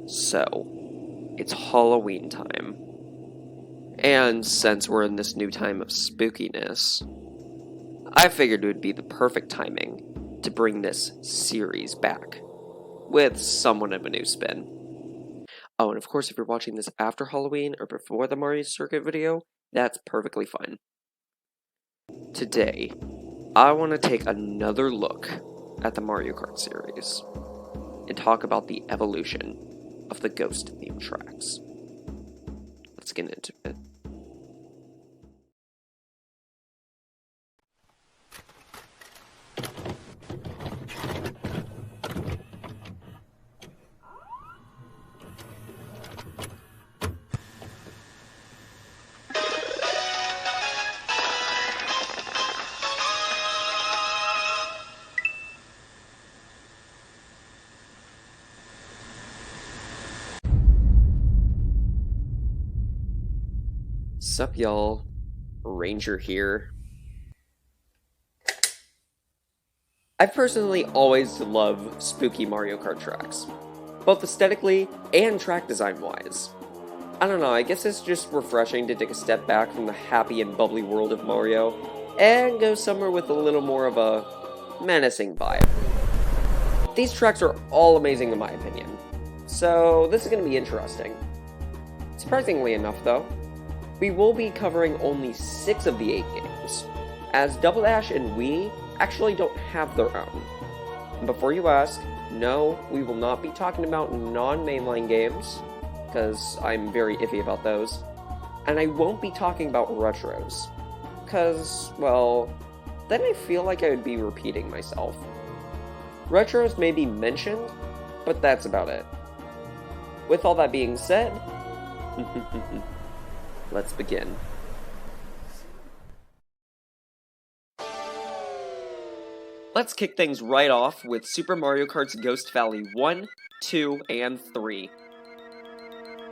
So, it's Halloween time. And since we're in this new time of spookiness, I figured it would be the perfect timing to bring this series back with somewhat of a new spin. Oh, and of course, if you're watching this after Halloween or before the Mario Circuit video, that's perfectly fine. Today, I want to take another look at the Mario Kart series and talk about the evolution of the Ghost theme tracks. Let's get into it. Sup y'all, Ranger here. I personally always love spooky Mario Kart tracks, both aesthetically and track design wise. I don't know, I guess it's just refreshing to take a step back from the happy and bubbly world of Mario and go somewhere with a little more of a menacing vibe. These tracks are all amazing in my opinion, so this is going to be interesting. Surprisingly enough though, we will be covering only 6 of the 8 games, as Double Dash and Wii actually don't have their own. And before you ask, no, we will not be talking about non-mainline games, because I'm very iffy about those, and I won't be talking about retros, because, well, then I feel like I would be repeating myself. Retros may be mentioned, but that's about it. With all that being said, let's begin. Let's kick things right off with Super Mario Kart's Ghost Valley 1, 2, and 3.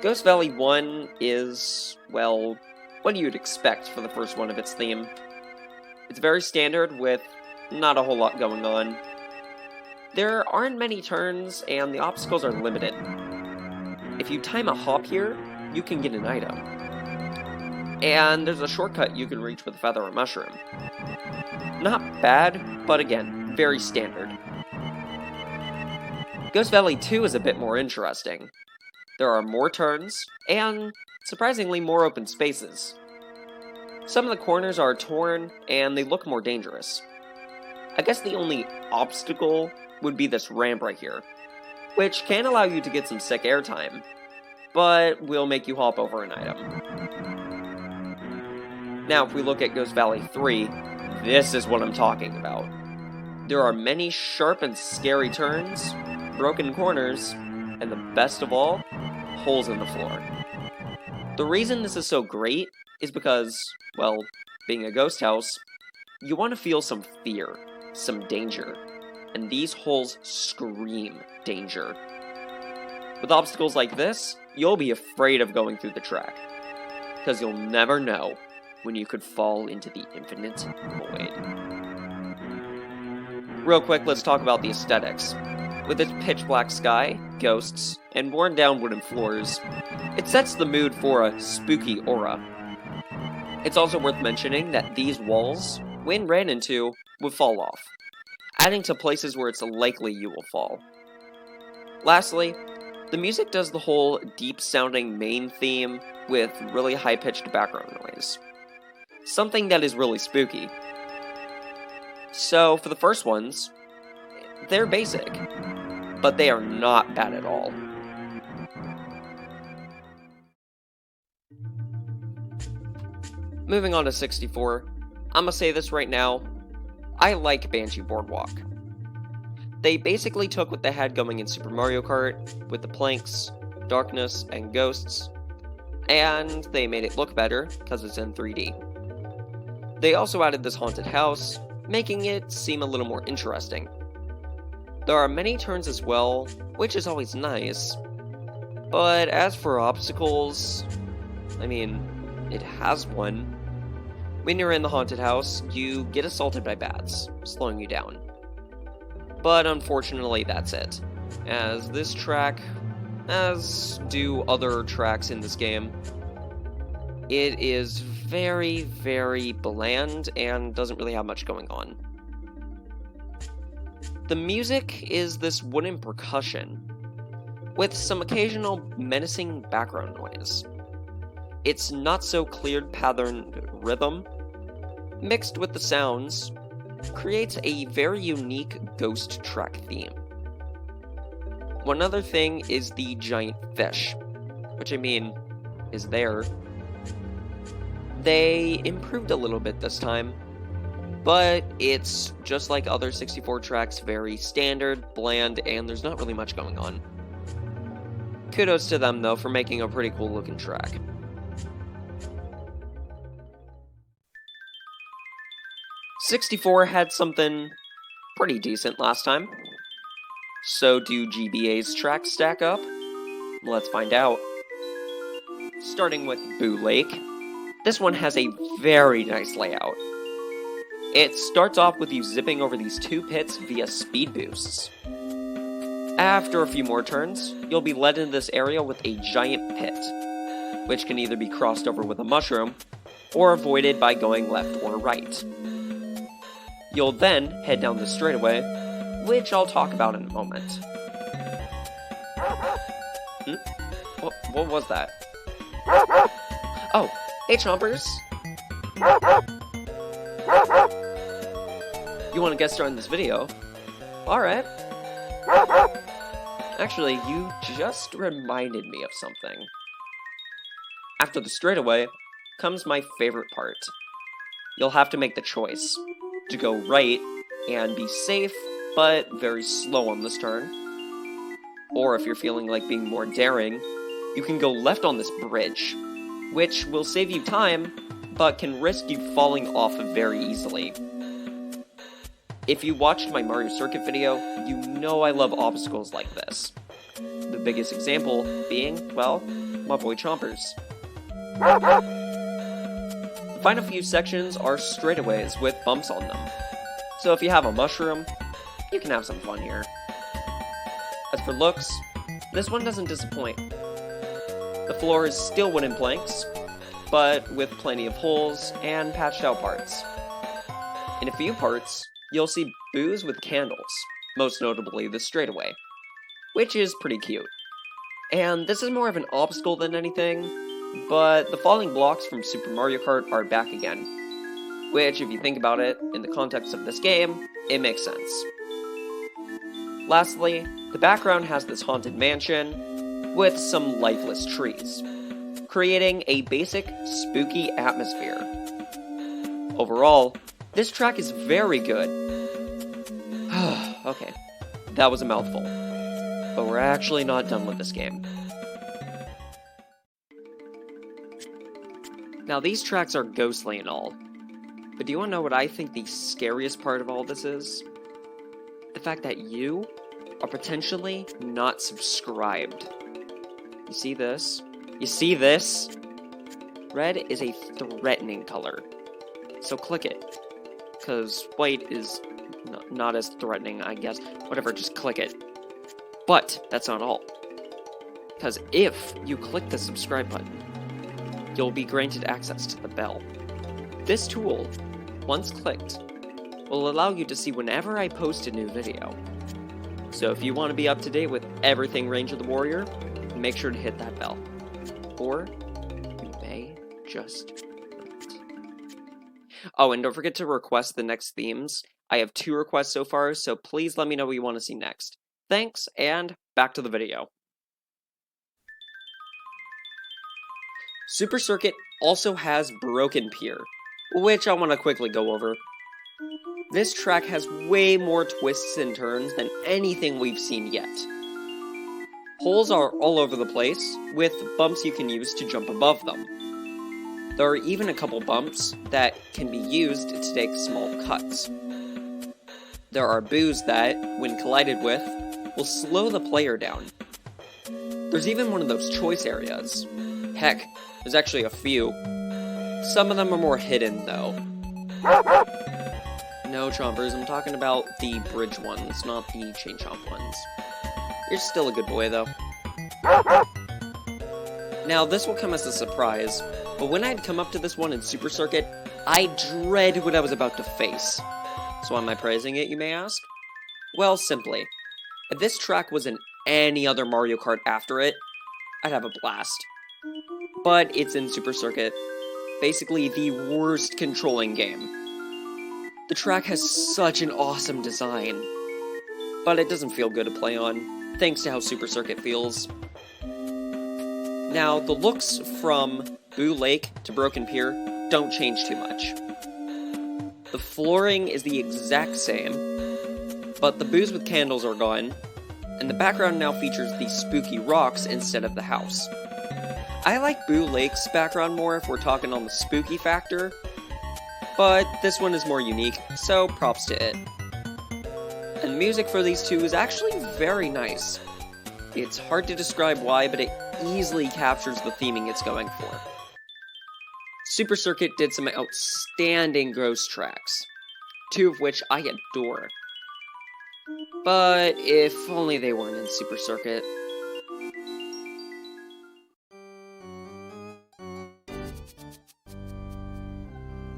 Ghost Valley 1 is, well, what you'd expect for the first one of its theme. It's very standard with not a whole lot going on. There aren't many turns, and the obstacles are limited. If you time a hop here, you can get an item. And there's a shortcut you can reach with a feather or mushroom. Not bad, but again, very standard. Ghost Valley 2 is a bit more interesting. There are more turns, and surprisingly more open spaces. Some of the corners are torn, and they look more dangerous. I guess the only obstacle would be this ramp right here, which can allow you to get some sick airtime, but will make you hop over an item. Now, if we look at Ghost Valley 3, this is what I'm talking about. There are many sharp and scary turns, broken corners, and the best of all, holes in the floor. The reason this is so great is because, well, being a ghost house, you want to feel some fear, some danger, and these holes scream danger. With obstacles like this, you'll be afraid of going through the track, because you'll never know when you could fall into the infinite void. Real quick, let's talk about the aesthetics. With its pitch black sky, ghosts, and worn down wooden floors, it sets the mood for a spooky aura. It's also worth mentioning that these walls, when ran into, would fall off, adding to places where it's likely you will fall. Lastly, the music does the whole deep-sounding main theme with really high-pitched background noise. Something that is really spooky. So, for the first ones, they're basic, but they are not bad at all. Moving on to 64, I'ma say this right now, I like Banshee Boardwalk. They basically took what they had going in Super Mario Kart, with the planks, darkness, and ghosts, and they made it look better, because it's in 3D. They also added this haunted house, making it seem a little more interesting. There are many turns as well, which is always nice, but as for obstacles, I mean, it has one. When you're in the haunted house, you get assaulted by bats, slowing you down. But unfortunately, that's it, as this track, as do other tracks in this game. It is very, very bland and doesn't really have much going on. The music is this wooden percussion, with some occasional menacing background noise. Its not-so-cleared patterned rhythm, mixed with the sounds, creates a very unique ghost track theme. One other thing is the giant fish, which I mean, is there. They improved a little bit this time, but it's just like other 64 tracks, very standard, bland, and there's not really much going on. Kudos to them though for making a pretty cool looking track. '64 had something pretty decent last time. So do GBA's tracks stack up? Let's find out. Starting with Boo Lake, this one has a very nice layout. It starts off with you zipping over these two pits via speed boosts. After a few more turns, you'll be led into this area with a giant pit, which can either be crossed over with a mushroom, or avoided by going left or right. You'll then head down the straightaway, which I'll talk about in a moment. What was that? Oh, hey chompers! You want to guest star in this video? Alright. Actually, you just reminded me of something. After the straightaway comes my favorite part. You'll have to make the choice to go right and be safe, but very slow on this turn. Or if you're feeling like being more daring, you can go left on this bridge, which will save you time, but can risk you falling off very easily. If you watched my Mario Circuit video, you know I love obstacles like this. The biggest example being, well, my boy Chompers. The final few sections are straightaways with bumps on them, so if you have a mushroom, you can have some fun here. As for looks, this one doesn't disappoint. The floor is still wooden planks, but with plenty of holes and patched out parts. In a few parts, you'll see boos with candles, most notably the straightaway, which is pretty cute. And this is more of an obstacle than anything, but the falling blocks from Super Mario Kart are back again, which, if you think about it, in the context of this game, it makes sense. Lastly, the background has this haunted mansion with some lifeless trees, creating a basic spooky atmosphere. Overall, this track is very good. Okay, that was a mouthful, but we're actually not done with this game. Now these tracks are ghostly and all, but do you want to know what I think the scariest part of all this is? The fact that you are potentially not subscribed. You see this? You see this? Red is a threatening color, so click it. Because white is not as threatening, I guess. Whatever, just click it. But that's not all. Because if you click the subscribe button, you'll be granted access to the bell. This tool, once clicked, will allow you to see whenever I post a new video. So if you want to be up to date with everything Range of the Warrior, make sure to hit that bell. Or you may just not. Oh, and don't forget to request the next themes. I have 2 requests so far, so please let me know what you want to see next. Thanks, and back to the video. Super Circuit also has Broken Pier, which I want to quickly go over. This track has way more twists and turns than anything we've seen yet. Holes are all over the place, with bumps you can use to jump above them. There are even a couple bumps that can be used to take small cuts. There are boos that, when collided with, will slow the player down. There's even one of those choice areas. Heck, there's actually a few. Some of them are more hidden, though. No, Chompers, I'm talking about the bridge ones, not the chain chomp ones. You're still a good boy, though. Now, this will come as a surprise, but when I'd come up to this one in Super Circuit, I dread what I was about to face. So why am I praising it, you may ask? Well, simply, if this track was in any other Mario Kart after it, I'd have a blast. But it's in Super Circuit, basically the worst controlling game. The track has such an awesome design, but it doesn't feel good to play on, thanks to how Super Circuit feels. Now, the looks from Boo Lake to Broken Pier don't change too much. The flooring is the exact same, but the boos with candles are gone, and the background now features the spooky rocks instead of the house. I like Boo Lake's background more if we're talking on the spooky factor, but this one is more unique, so props to it. And music for these two is actually very nice. It's hard to describe why, but it easily captures the theming it's going for. Super Circuit did some outstanding ghost tracks, two of which I adore. But if only they weren't in Super Circuit.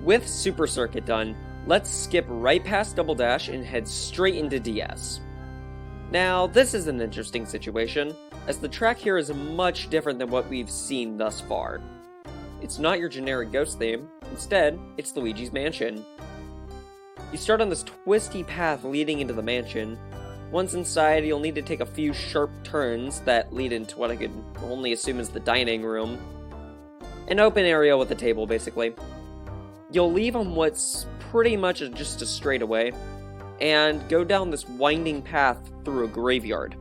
With Super Circuit done, let's skip right past Double Dash and head straight into DS. Now, this is an interesting situation, as the track here is much different than what we've seen thus far. It's not your generic ghost theme, instead, it's Luigi's mansion. You start on this twisty path leading into the mansion. Once inside, you'll need to take a few sharp turns that lead into what I could only assume is the dining room. An open area with a table, basically. You'll leave on what's pretty much just a straightaway, and go down this winding path through a graveyard.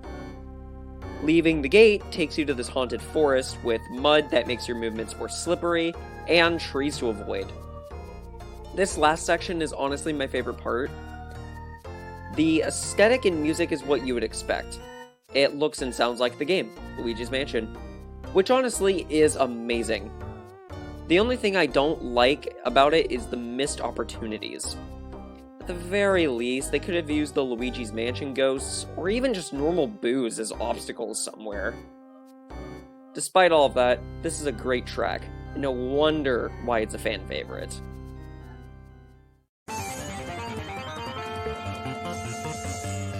Leaving the gate takes you to this haunted forest with mud that makes your movements more slippery, and trees to avoid. This last section is honestly my favorite part. The aesthetic and music is what you would expect. It looks and sounds like the game, Luigi's Mansion, which honestly is amazing. The only thing I don't like about it is the missed opportunities. At the very least, they could have used the Luigi's Mansion ghosts, or even just normal boos as obstacles somewhere. Despite all of that, this is a great track, and no wonder why it's a fan favorite.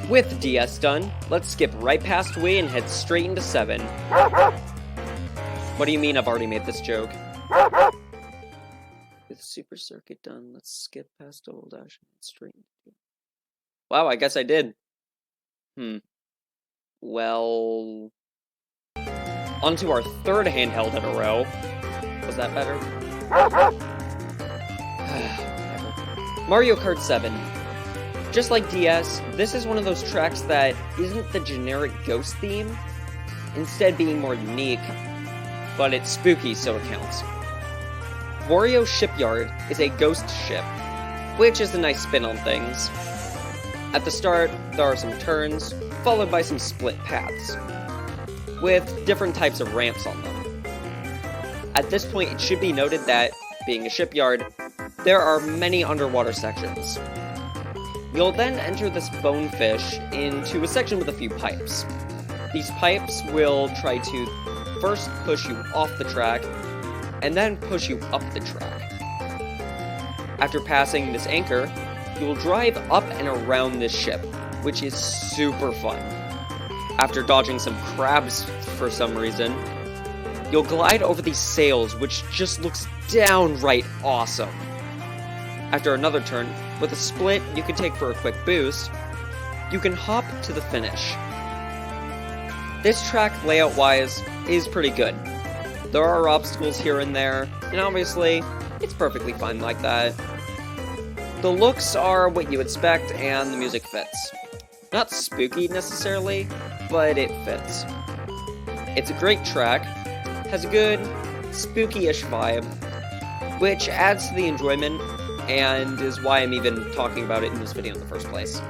With DS done, let's skip right past Wii and head straight into 7. What do you mean I've already made this joke? With Super Circuit done, let's skip past Double Dash and head straight into... Wow, I guess I did. Well... onto our third handheld in a row. Was that better? Mario Kart 7. Just like DS, this is one of those tracks that isn't the generic ghost theme, instead being more unique, but it's spooky so it counts. Wario Shipyard is a ghost ship, which is a nice spin on things. At the start, there are some turns, followed by some split paths, with different types of ramps on them. At this point, it should be noted that, being a shipyard, there are many underwater sections. You'll then enter this bonefish into a section with a few pipes. These pipes will try to first push you off the track, and then push you up the track. After passing this anchor, you will drive up and around this ship, which is super fun. After dodging some crabs for some reason, you'll glide over these sails, which just looks downright awesome. After another turn, with a split you can take for a quick boost, you can hop to the finish. This track, layout-wise, is pretty good. There are obstacles here and there, and obviously, it's perfectly fine like that. The looks are what you expect, and the music fits. Not spooky necessarily, but it fits. It's a great track, has a good, spooky-ish vibe, which adds to the enjoyment, and is why I'm even talking about it in this video in the first place.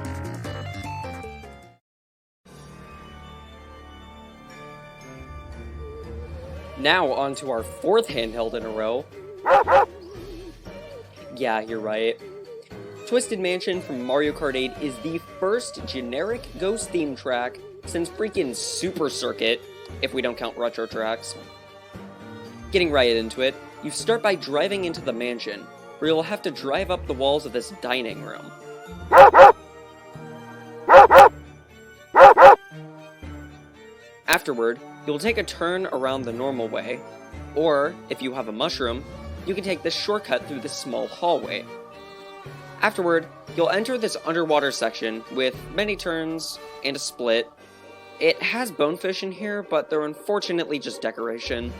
Now on to our fourth handheld in a row. Yeah, you're right. Twisted Mansion from Mario Kart 8 is the first generic ghost theme track since freaking Super Circuit, if we don't count retro tracks. Getting right into it, you start by driving into the mansion, where you'll have to drive up the walls of this dining room. Afterward, you'll take a turn around the normal way, or, if you have a mushroom, you can take this shortcut through this small hallway. Afterward, you'll enter this underwater section with many turns and a split. It has bonefish in here, but they're unfortunately just decoration.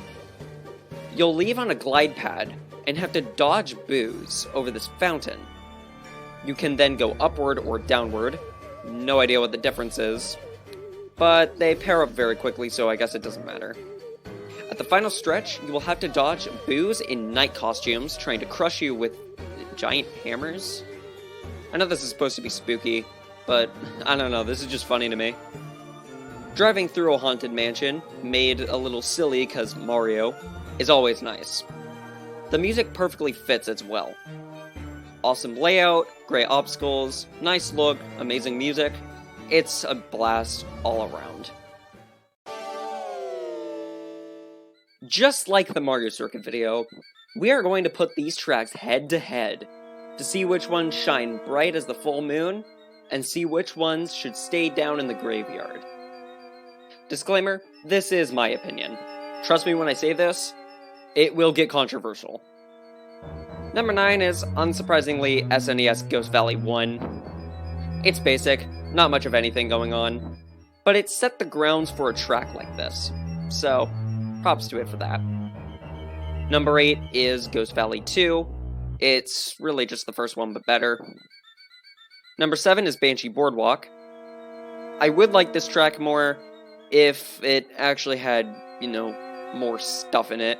You'll leave on a glide pad and have to dodge boos over this fountain. You can then go upward or downward. No idea what the difference is, but they pair up very quickly, so I guess it doesn't matter. At the final stretch, you will have to dodge boos in night costumes trying to crush you with giant hammers. I know this is supposed to be spooky, but I don't know, this is just funny to me. Driving through a haunted mansion, made a little silly because Mario, is always nice. The music perfectly fits as well. Awesome layout, great obstacles, nice look, amazing music. It's a blast all around. Just like the Mario Circuit video, we are going to put these tracks head to head to see which ones shine bright as the full moon and see which ones should stay down in the graveyard. Disclaimer, this is my opinion. Trust me when I say this, it will get controversial. Number 9 is, unsurprisingly, SNES Ghost Valley 1. It's basic, not much of anything going on, but it set the grounds for a track like this, so props to it for that. Number 8 is Ghost Valley 2. It's really just the first one, but better. Number 7 is Banshee Boardwalk. I would like this track more if it actually had, more stuff in it.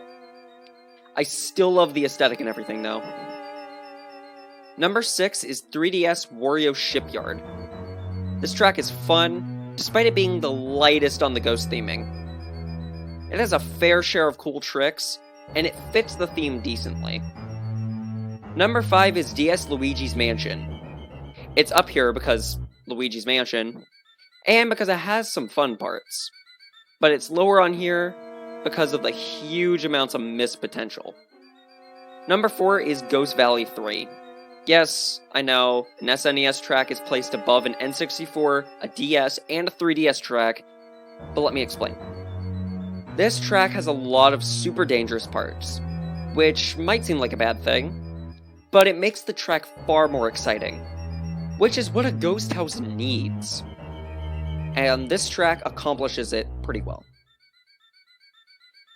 I still love the aesthetic and everything, though. Number 6 is 3DS Wario Shipyard. This track is fun, despite it being the lightest on the ghost theming. It has a fair share of cool tricks, and it fits the theme decently. Number 5 is DS Luigi's Mansion. It's up here because Luigi's Mansion, and because it has some fun parts. But it's lower on here because of the huge amounts of missed potential. Number 4 is Ghost Valley 3. Yes, I know, an SNES track is placed above an N64, a DS, and a 3DS track, but let me explain. This track has a lot of super dangerous parts, which might seem like a bad thing, but it makes the track far more exciting, which is what a ghost house needs. And this track accomplishes it pretty well.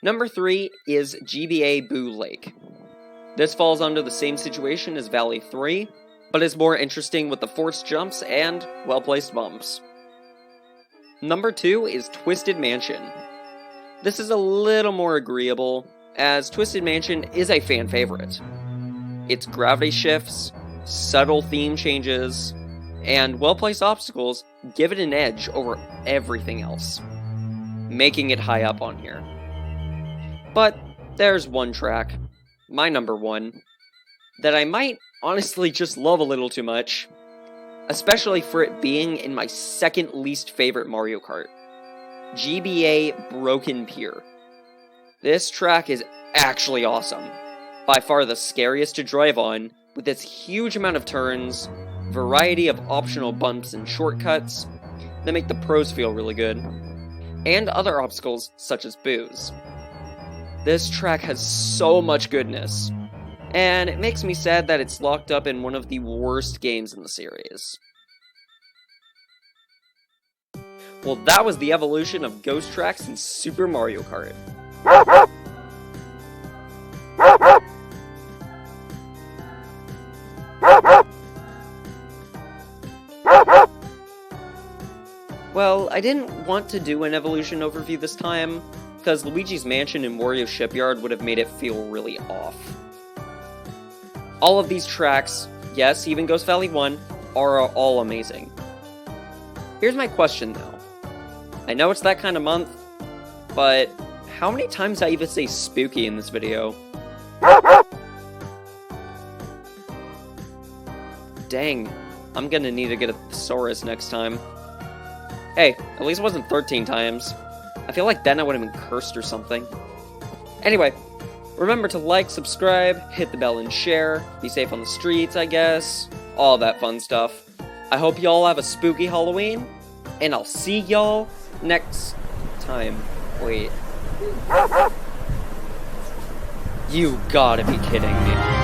Number 3 is GBA Boo Lake. This falls under the same situation as Valley 3, but is more interesting with the forced jumps and well-placed bumps. Number 2 is Twisted Mansion. This is a little more agreeable, as Twisted Mansion is a fan favorite. Its gravity shifts, subtle theme changes, and well-placed obstacles give it an edge over everything else, making it high up on here. But there's one track, my number 1, that I might honestly just love a little too much, especially for it being in my second least favorite Mario Kart. GBA Broken Pier. This track is actually awesome. By far the scariest to drive on, with its huge amount of turns, variety of optional bumps and shortcuts that make the pros feel really good, and other obstacles such as boos. This track has so much goodness, and it makes me sad that it's locked up in one of the worst games in the series. Well, that was the evolution of ghost tracks in Super Mario Kart. Well, I didn't want to do an evolution overview this time, because Luigi's Mansion and Wario Shipyard would have made it feel really off. All of these tracks, yes, even Ghost Valley 1, are all amazing. Here's my question though. I know it's that kind of month, but how many times did I even say spooky in this video? Dang, I'm gonna need to get a thesaurus next time. Hey, at least it wasn't 13 times. I feel like then I would have been cursed or something. Anyway, remember to like, subscribe, hit the bell and share, be safe on the streets, I guess, all that fun stuff. I hope y'all have a spooky Halloween, and I'll see y'all next time. Wait. You gotta be kidding me.